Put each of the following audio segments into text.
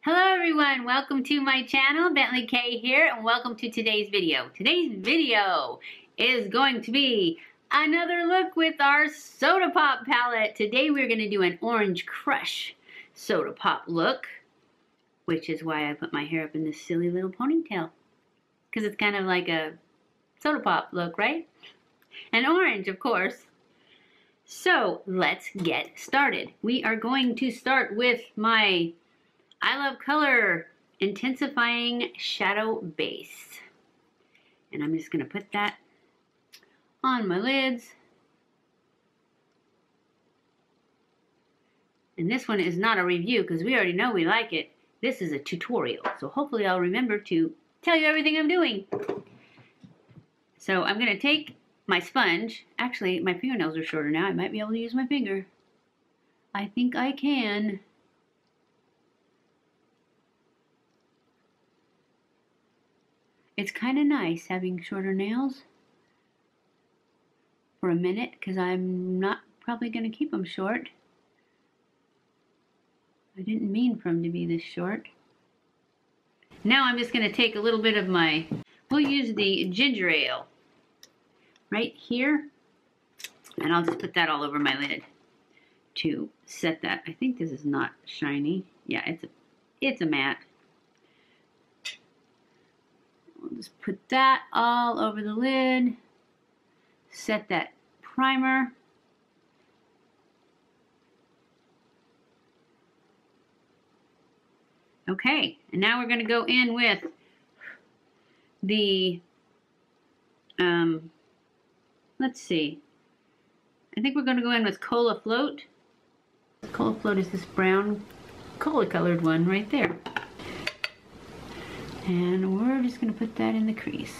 Hello everyone, welcome to my channel, BentlyK here, and welcome to today's video. Today's video is going to be another look with our Soda Pop palette. Today we're going to do an Orange Crush Soda Pop look, which is why I put my hair up in this silly little ponytail. Because it's kind of like a Soda Pop look, right? And orange, of course. So let's get started. We are going to start with my I Love Color Intensifying Shadow Base. And I'm just going to put that on my lids. And this one is not a review because we already know we like it. This is a tutorial. So hopefully I'll remember to tell you everything I'm doing. So I'm going to take my sponge. Actually, my fingernails are shorter now. I might be able to use my finger. I think I can. It's kind of nice having shorter nails for a minute because I'm not probably going to keep them short. I didn't mean for them to be this short. Now I'm just going to take a little bit of my, we'll use the ginger ale right here, and I'll just put that all over my lid to set that. I think this is not shiny. Yeah, it's a matte. We'll just put that all over the lid, set that primer. Okay, and now we're going to go in with the, let's see, I think we're going to go in with Cola Float. Cola Float is this brown cola colored one right there. And we're just going to put that in the crease.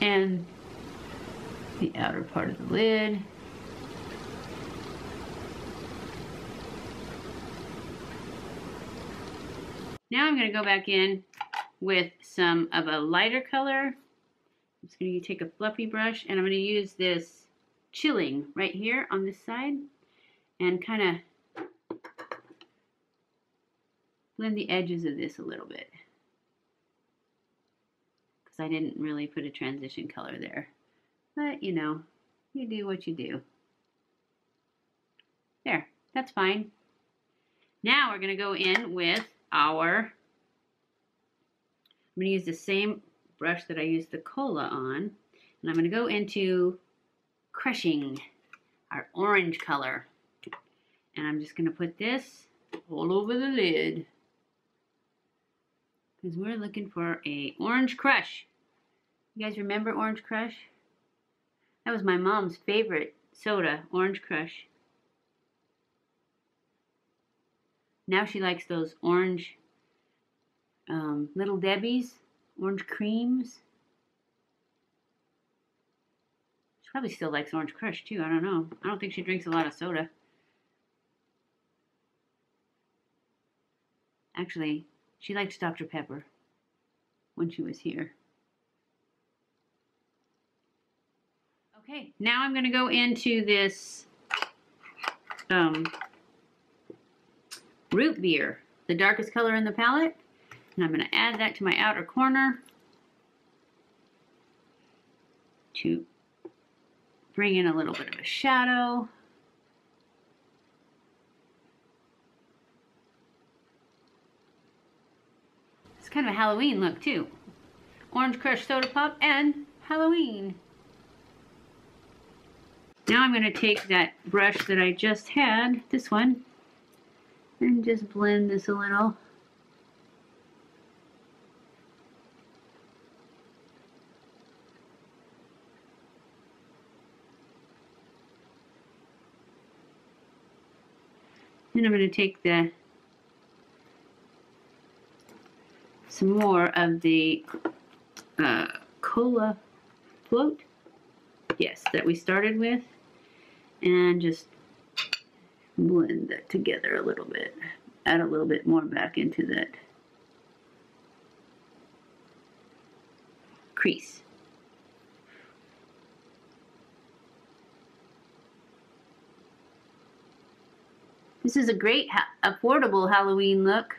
And the outer part of the lid. Now I'm going to go back in with some of a lighter color. I'm just going to take a fluffy brush and I'm going to use this chilling right here on this side and kind of blend the edges of this a little bit. Because I didn't really put a transition color there. But you know, you do what you do. There, that's fine. Now we're going to go in with I'm going to use the same brush that I used the cola on, and I'm going to go into crushing our orange color. And I'm just going to put this all over the lid because we're looking for a Orange Crush. You guys remember Orange Crush? That was my mom's favorite soda, Orange Crush. Now she likes those orange Little Debbie's, orange creams. She probably still likes Orange Crush too, I don't know. I don't think she drinks a lot of soda. Actually, she liked Dr. Pepper when she was here. Okay, now I'm going to go into this Root Beer, the darkest color in the palette, and I'm going to add that to my outer corner to bring in a little bit of a shadow. It's kind of a Halloween look too. Orange Crush Soda Pop and Halloween. Now I'm going to take that brush that I just had, this one, and just blend this a little. Then I'm going to take some more of the Cola Float, yes, that we started with, and just blend that together a little bit. add a little bit more back into that crease. This is a great affordable Halloween look.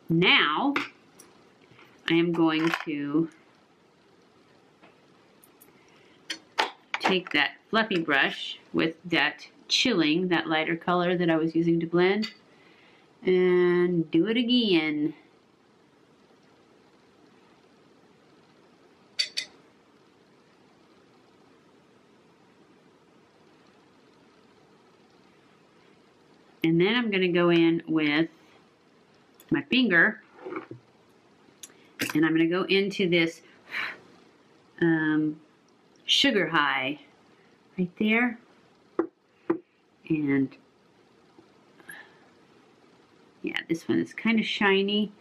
Now, I am going to take that fluffy brush with that chilling, that lighter color that I was using to blend, and do it again. And then I'm going to go in with my finger, and I'm going to go into this sugar high right there, and yeah, this one is kind of shiny,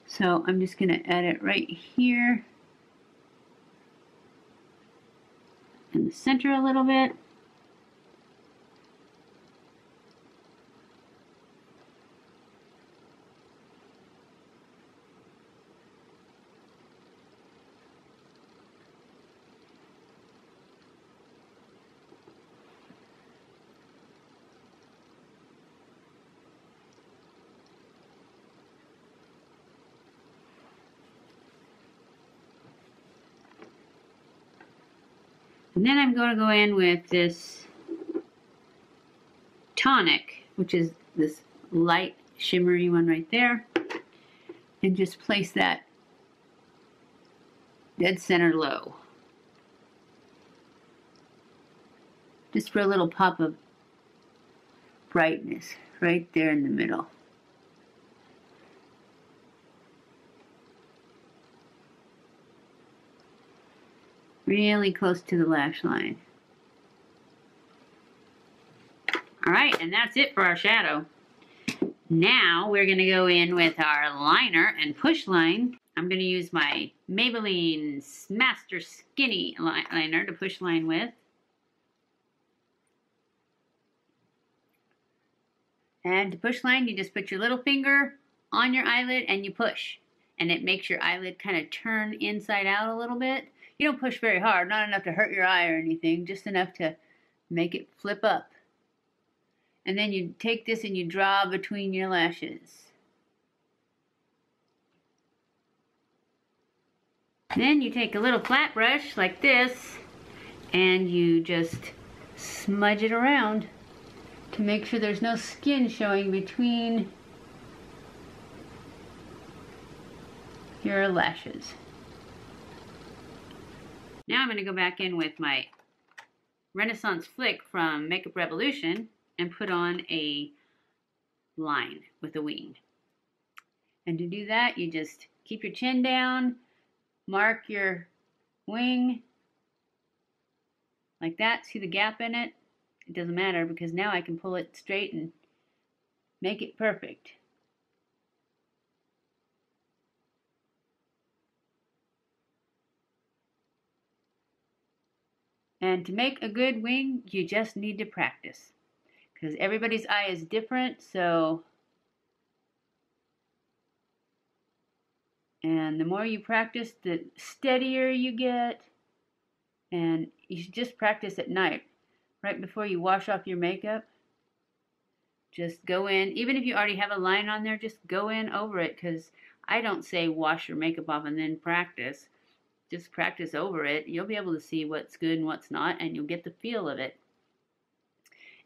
so I'm just going to add it right here in the center a little bit. And then I'm going to go in with this tonic, which is this light shimmery one right there, and just place that dead center low. Just for a little pop of brightness right there in the middle. Really close to the lash line. Alright, and that's it for our shadow. Now we're going to go in with our liner and push line. I'm going to use my Maybelline Master Skinny liner to push line with. And to push line, you just put your little finger on your eyelid and you push. And it makes your eyelid kind of turn inside out a little bit. You don't push very hard, not enough to hurt your eye or anything, just enough to make it flip up. And then you take this and you draw between your lashes. Then you take a little flat brush like this and you just smudge it around to make sure there's no skin showing between your lashes. Now I'm going to go back in with my Renaissance Flick from Makeup Revolution and put on a line with a wing. And to do that, you just keep your chin down, mark your wing like that. See the gap in it? It doesn't matter because now I can pull it straight and make it perfect. And to make a good wing, you just need to practice. Because everybody's eye is different, so... And the more you practice, the steadier you get. And you should just practice at night. Right before you wash off your makeup. Just go in. Even if you already have a line on there, just go in over it. Because I don't say wash your makeup off and then practice. Just practice over it. You'll be able to see what's good and what's not, and you'll get the feel of it.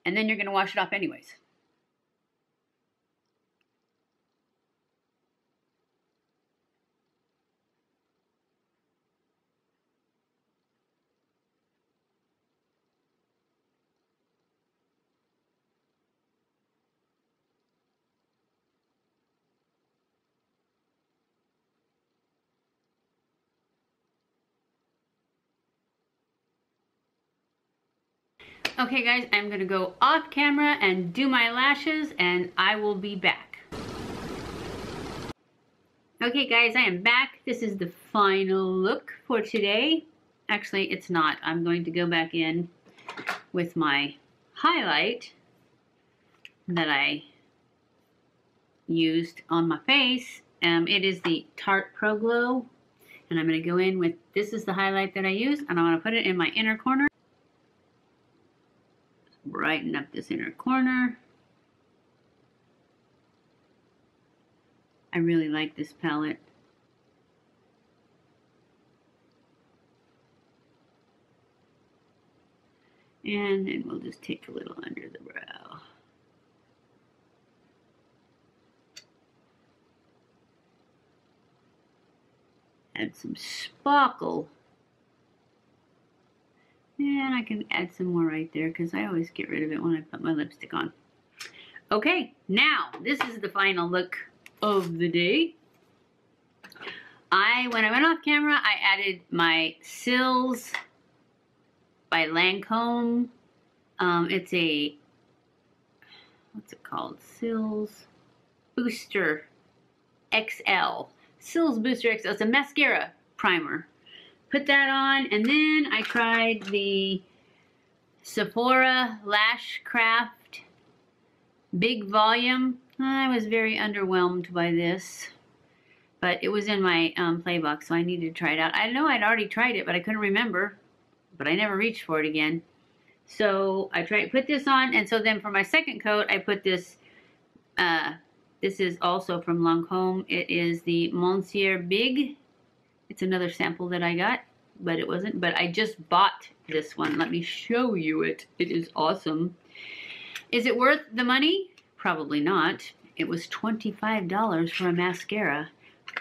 And then you're going to wash it off anyways. Okay guys, I'm going to go off camera and do my lashes and I will be back. Okay guys, I am back. This is the final look for today. Actually, it's not. I'm going to go back in with my highlight that I used on my face. It is the Tarte Pro Glow. And I'm going to go in with, this is the highlight that I used, and I want to put it in my inner corner. Brighten up this inner corner. I really like this palette. And then we'll just take a little under the brow. Add some sparkle. And I can add some more right there because I always get rid of it when I put my lipstick on. Okay, now this is the final look of the day. When I went off camera, I added my Cils by Lancome. It's a, what's it called? Cils Booster XL. Cils Booster XL. It's a mascara primer. Put that on, and then I tried the Sephora Lash Craft Big Volume. I was very underwhelmed by this, but it was in my play box, so I needed to try it out. I know I'd already tried it, but I couldn't remember, but I never reached for it again. So I put this on, and so then for my second coat, I put this, this is also from Lancome. It is the Monsieur Big. It's another sample that I got, but it wasn't, but I just bought this one. Let me show you it. It is awesome. Is it worth the money? Probably not. It was $25 for a mascara,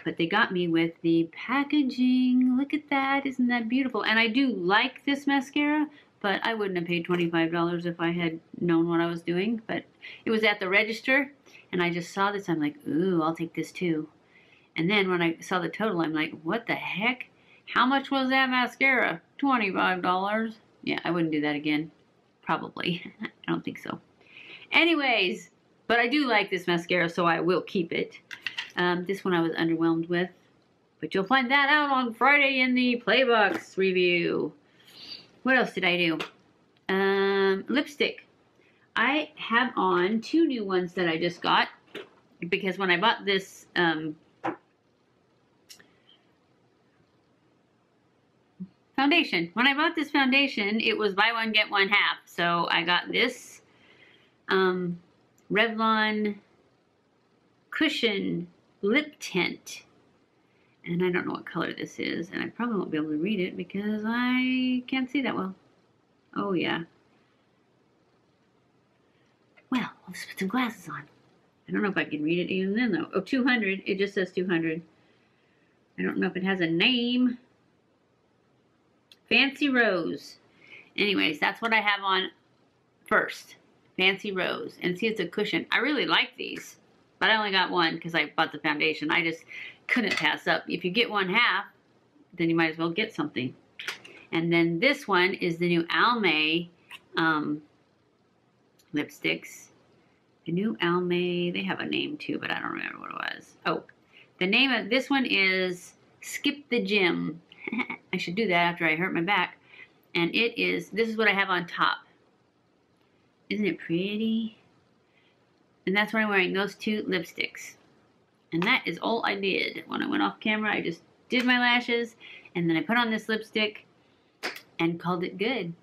but they got me with the packaging. Look at that. Isn't that beautiful? And I do like this mascara, but I wouldn't have paid $25 if I had known what I was doing. But it was at the register, and I just saw this. I'm like, ooh, I'll take this too. And then when I saw the total, I'm like, what the heck? How much was that mascara? $25. Yeah, I wouldn't do that again. Probably. I don't think so. Anyways, but I do like this mascara, so I will keep it. This one I was underwhelmed with. But you'll find that out on Friday in the Playbox review. What else did I do? Lipstick. I have on 2 new ones that I just got. Because when I bought this foundation. When I bought this foundation, it was buy one, get one half. So I got this Revlon Cushion Lip Tint. And I don't know what color this is. And I probably won't be able to read it because I can't see that well. Oh, yeah. Well, I'll just put some glasses on. I don't know if I can read it even then, though. Oh, 200. It just says 200. I don't know if it has a name. Fancy Rose. Anyways, that's what I have on first. Fancy Rose. And see, it's a cushion. I really like these, but I only got one because I bought the foundation. I just couldn't pass up. If you get one half, then you might as well get something. And then this one is the new Almay lipsticks. The new Almay, they have a name too, but I don't remember what it was. Oh, the name of this one is Skip the Gym. I should do that after I hurt my back. And it is, this is what I have on top. Isn't it pretty? And that's why I'm wearing those 2 lipsticks. And that is all I did. When I went off camera, I just did my lashes, and then I put on this lipstick and called it good.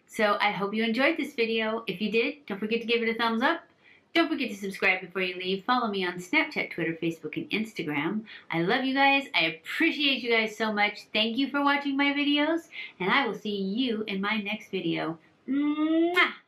So I hope you enjoyed this video. If you did, don't forget to give it a thumbs up. Don't forget to subscribe before you leave. Follow me on Snapchat, Twitter, Facebook, and Instagram. I love you guys. I appreciate you guys so much. Thank you for watching my videos, and I will see you in my next video. Mwah!